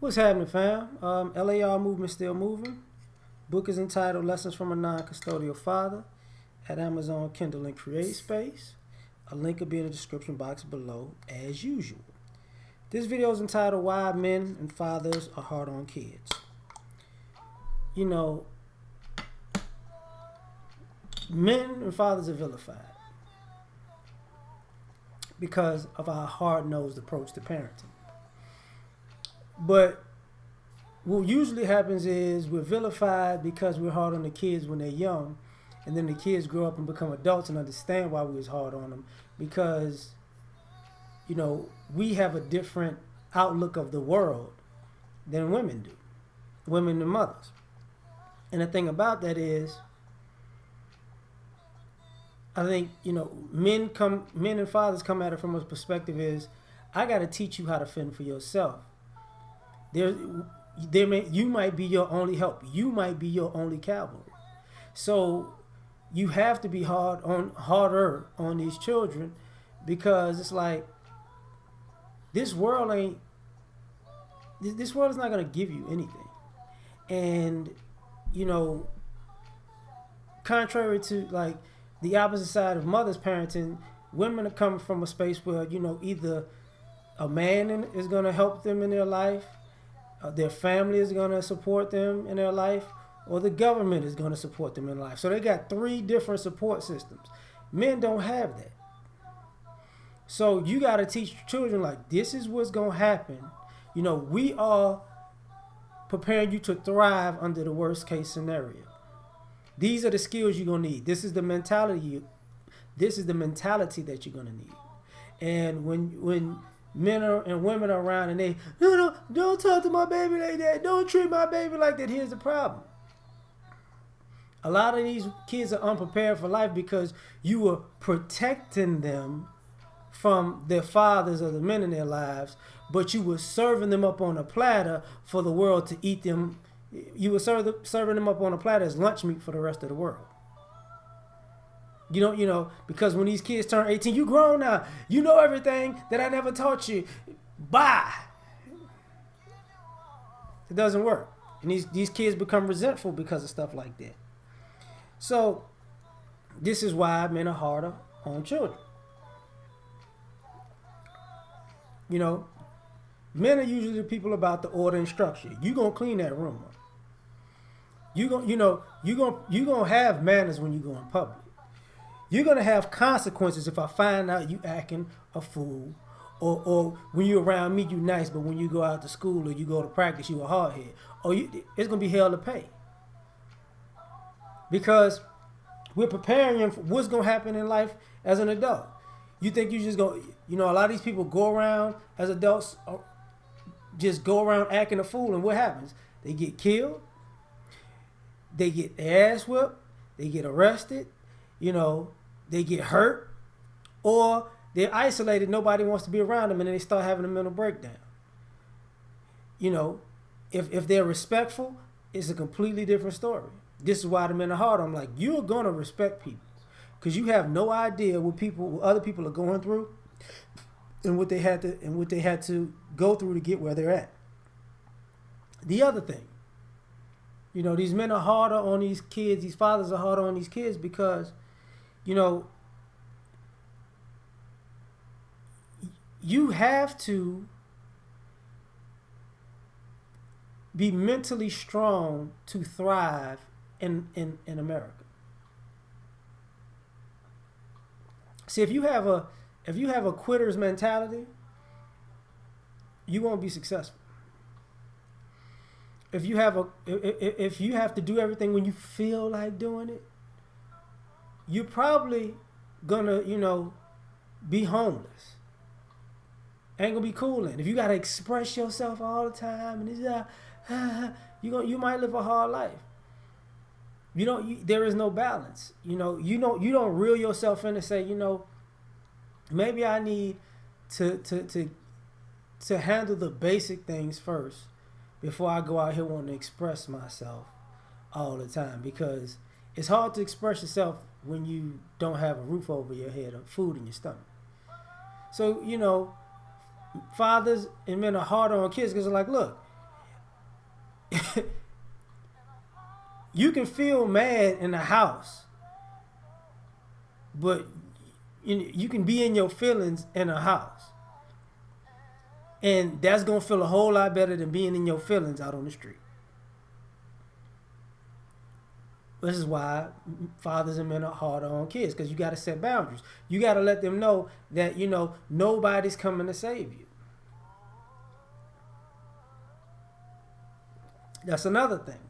What's happening, fam? L.A.R movement still moving. Book is entitled Lessons from a Non-Custodial Father at Amazon Kindle and Create Space. A link will be in the description box below as usual. This video is entitled Why Men and Fathers Are Hard on Kids. You know, men and fathers are vilified because of our hard-nosed approach to parenting. But what usually happens is we're vilified because we're hard on the kids when they're young, and then the kids grow up and become adults and understand why we was hard on them because, you know, we have a different outlook of the world than women do, women and mothers. And the thing about that is, I think, you know, men and fathers come at it from a perspective is, I got to teach you how to fend for yourself. You might be your only help. You might be your only cavalry. So you have to be harder on these children because it's like this world is not going to give you anything. And you know, contrary to like the opposite side of mothers parenting, women are coming from a space where, you know, either a man is going to help them in their life, their family is going to support them in their life, or the government is going to support them in life. So they got three different support systems. Men don't have that. So you got to teach children like this is what's going to happen. You know, we are preparing you to thrive under the worst case scenario. These are the skills you're going to need. This is the mentality that you're going to need. And when men and women are around and they, no, don't talk to my baby like that. Don't treat my baby like that. Here's the problem. A lot of these kids are unprepared for life because you were protecting them from their fathers or the men in their lives, but you were serving them up on a platter for the world to eat them. You were serving them up on a platter as lunch meat for the rest of the world. You know, because when these kids turn 18, you grown now. You know everything that I never taught you. Bye. It doesn't work. And these kids become resentful because of stuff like that. So, this is why men are harder on children. You know, men are usually the people about the order and structure. You gonna clean that room up. You gonna have manners when you go in public. You're gonna have consequences if I find out you acting a fool, or when you're around me you nice, but when you go out to school or you go to practice you a hardhead. It's gonna be hell to pay. Because we're preparing you for what's gonna happen in life as an adult. You think you just go, you know, a lot of these people go around as adults, just go around acting a fool, and what happens? They get killed, they get their ass whipped, they get arrested, you know, they get hurt, or they're isolated, nobody wants to be around them, and then they start having a mental breakdown. You know, if they're respectful, it's a completely different story. This is why the men are hard. I'm like, you're gonna respect people because you have no idea what other people are going through, and what they had to go through to get where they're at. The other thing, you know, these men are harder on these kids. These fathers are harder on these kids because, you know, you have to be mentally strong to thrive in America. See, if you have a quitter's mentality, you won't be successful. If you have to do everything when you feel like doing it, you're probably gonna, you know, be homeless. Ain't gonna be cool. And if you gotta express yourself all the time and you might live a hard life. There is no balance. You don't reel yourself in and say, you know, maybe I need to handle the basic things first before I go out here wanting to express myself all the time, because it's hard to express yourself when you don't have a roof over your head or food in your stomach. So, you know, fathers and men are harder on kids because they're like, look, You can feel mad in the house, but you can be in your feelings in a house. And that's going to feel a whole lot better than being in your feelings out on the street. This is why fathers and men are harder on kids, because you got to set boundaries. You got to let them know that, nobody's coming to save you. That's another thing.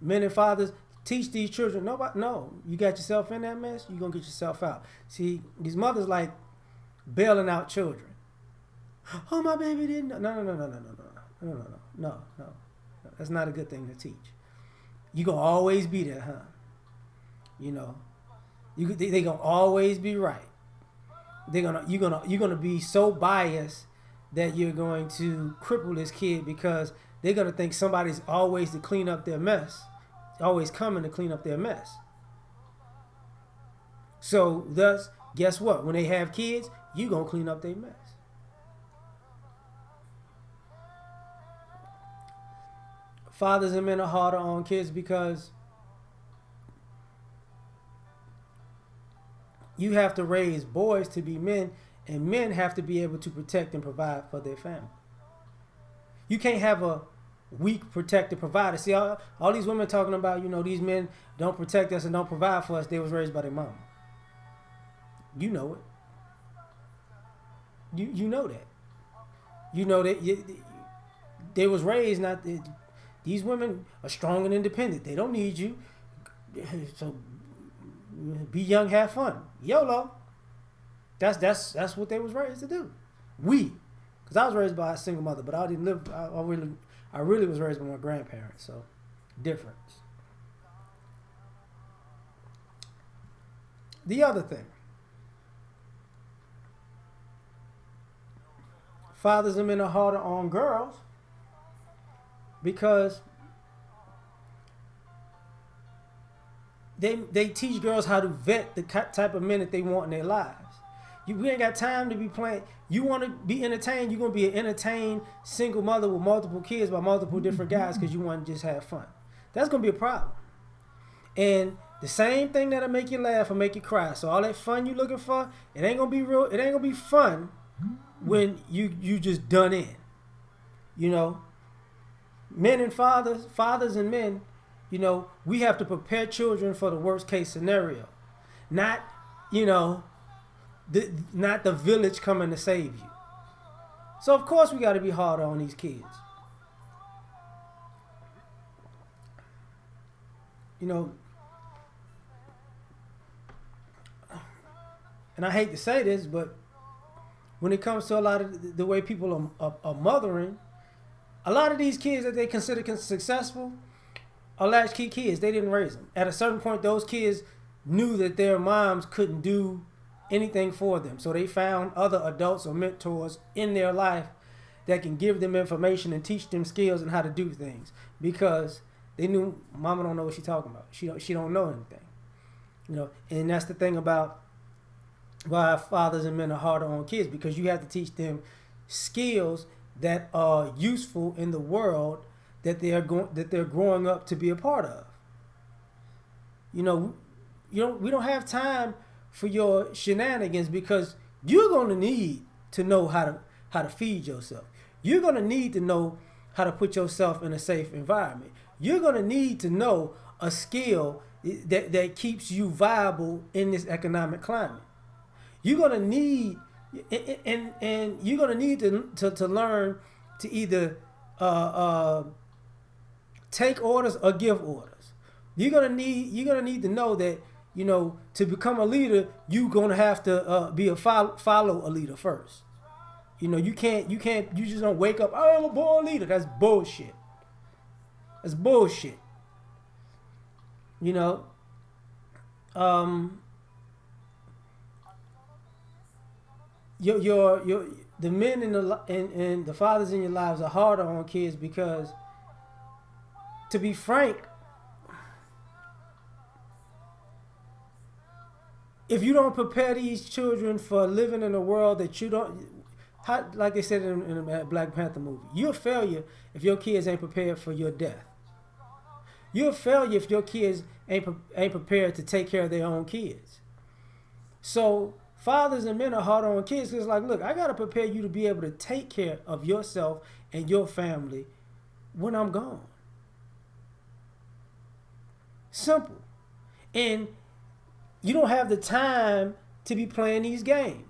Men and fathers teach these children, no, you got yourself in that mess, you're going to get yourself out. See, these mothers like bailing out children. Oh, my baby didn't know. No. That's not a good thing to teach. You're going to always be there, huh? They're going to always be right. You're gonna be so biased that you're going to cripple this kid, because they're going to think somebody's always to clean up their mess, always coming to clean up their mess. So thus, guess what? When they have kids, you're going to clean up their mess. Fathers and men are harder on kids because you have to raise boys to be men, and men have to be able to protect and provide for their family. You can't have a weak protector provider. See, all these women talking about, these men don't protect us and don't provide for us. They was raised by their mama. You know it. You know that. You know that they was raised not. These women are strong and independent. They don't need you. So be young, have fun. YOLO. That's what they was raised to do. Because I was raised by a single mother, but I didn't live. I really was raised by my grandparents. So difference. The other thing. Fathers and men are harder on girls because they teach girls how to vet the type of men that they want in their lives. We ain't got time to be playing. You want to be entertained, you're going to be an entertained single mother with multiple kids by multiple different guys because you want to just have fun. That's going to be a problem. And the same thing that'll make you laugh or make you cry. So all that fun you looking for, it ain't going to be real. It ain't going to be fun when you just done in. Men and fathers and men, we have to prepare children for the worst case scenario. Not the village coming to save you. So of course we got to be harder on these kids. And I hate to say this, but when it comes to a lot of the way people are mothering, a lot of these kids that they consider successful are latchkey kids. They didn't raise them. At a certain point, those kids knew that their moms couldn't do anything for them. So they found other adults or mentors in their life that can give them information and teach them skills and how to do things, because they knew mama don't know what she's talking about. She don't know anything. And that's the thing about why fathers and men are harder on kids, because you have to teach them skills that are useful in the world that they're growing up to be a part of. We don't have time for your shenanigans, because you're going to need to know how to feed yourself. You're going to need to know how to put yourself in a safe environment. You're going to need to know a skill that keeps you viable in this economic climate. You're going to need and you're going to need to learn to either take orders or give orders. You're going to need to know that to become a leader, you're going to have to be follow a leader first. You just don't wake up, oh, I'm a born leader. That's bullshit. That's bullshit. The men and the fathers in your lives are harder on kids because, to be frank, if you don't prepare these children for living in a world that How, like they said in the Black Panther movie, you're a failure if your kids ain't prepared for your death. You're a failure if your kids ain't prepared to take care of their own kids. So fathers and men are hard on kids because, like, look, I gotta prepare you to be able to take care of yourself and your family when I'm gone. Simple. And you don't have the time to be playing these games.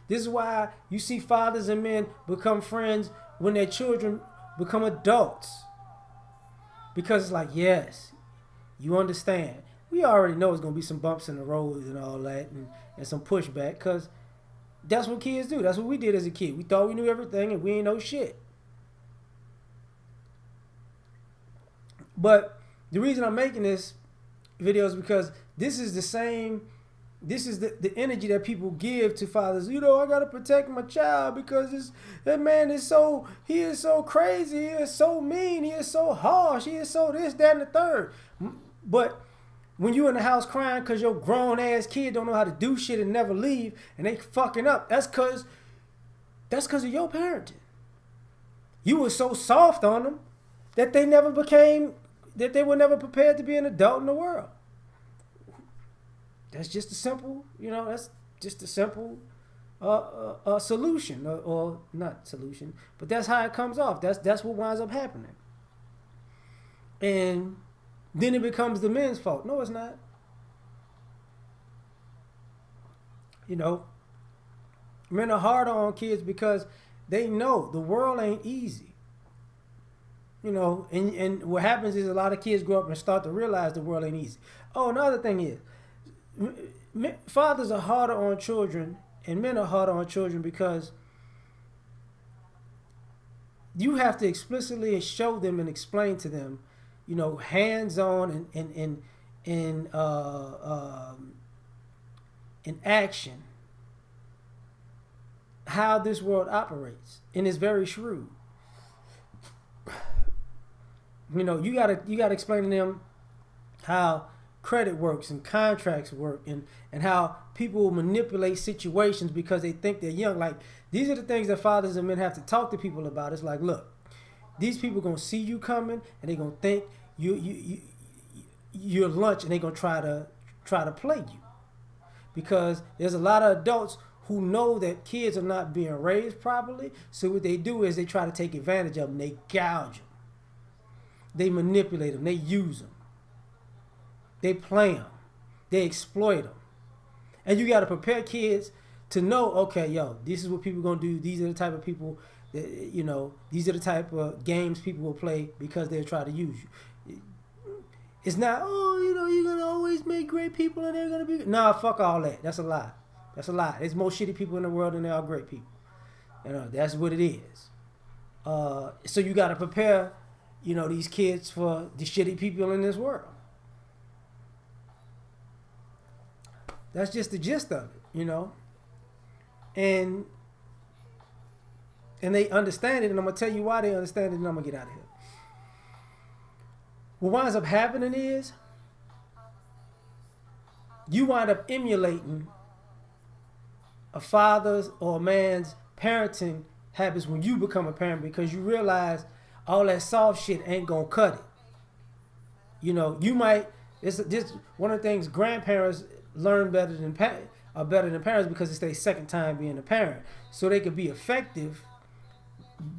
This is why you see fathers and men become friends when their children become adults. Because it's like, yes, you understand. We already know it's going to be some bumps in the road and all that and some pushback because that's what kids do. That's what we did as a kid. We thought we knew everything and we ain't know shit. But the reason I'm making this video is because this is the energy that people give to fathers. You know, I gotta protect my child because that man is so crazy, he is so mean, he is so harsh, he is so this, that, and the third. But when you in the house crying because your grown ass kid don't know how to do shit and never leave and they fucking up, that's cause of your parenting. You were so soft on them that they were never prepared to be an adult in the world. That's just a simple, that's just a simple solution, or not solution, but that's how it comes off. That's what winds up happening. And then it becomes the men's fault. No, it's not. Men are harder on kids because they know the world ain't easy. And what happens is a lot of kids grow up and start to realize the world ain't easy. Oh, another thing is, fathers are harder on children and men are harder on children because you have to explicitly show them and explain to them, hands-on and in action how this world operates, and it's very shrewd. You gotta explain to them how credit works and contracts work and how people manipulate situations because they think they're young. Like, these are the things that fathers and men have to talk to people about. It's like, look, these people gonna see you coming and they gonna think you're lunch and they gonna try to play you, because there's a lot of adults who know that kids are not being raised properly. So what they do is they try to take advantage of them. They gouge them. They manipulate them. They use them. They play them. They exploit them. And you got to prepare kids to know, okay, this is what people going to do. These are the type of people that, these are the type of games people will play because they'll try to use you. It's not, you're going to always make great people and they're going to be... Nah, fuck all that. That's a lie. That's a lie. There's more shitty people in the world than there are great people. That's what it is. So you got to prepare, these kids for the shitty people in this world. That's just the gist of it, and they understand it, and I'm gonna tell you why they understand it, and I'm gonna get out of here. What winds up happening is you wind up emulating a father's or a man's parenting habits when you become a parent, because you realize all that soft shit ain't gonna cut it. You might. This one of the things grandparents learn better than parents because it's their second time being a parent, so they could be effective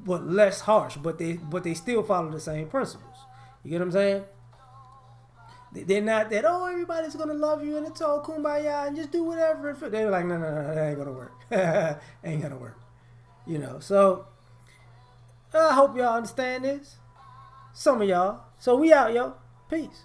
but less harsh, but they still follow the same principles. You get what I'm saying? They're not that, everybody's gonna love you and it's all kumbaya and just do whatever. They're like, no, that ain't gonna work. Ain't gonna work. So I hope y'all understand this. Some of y'all. So we out, yo. Peace.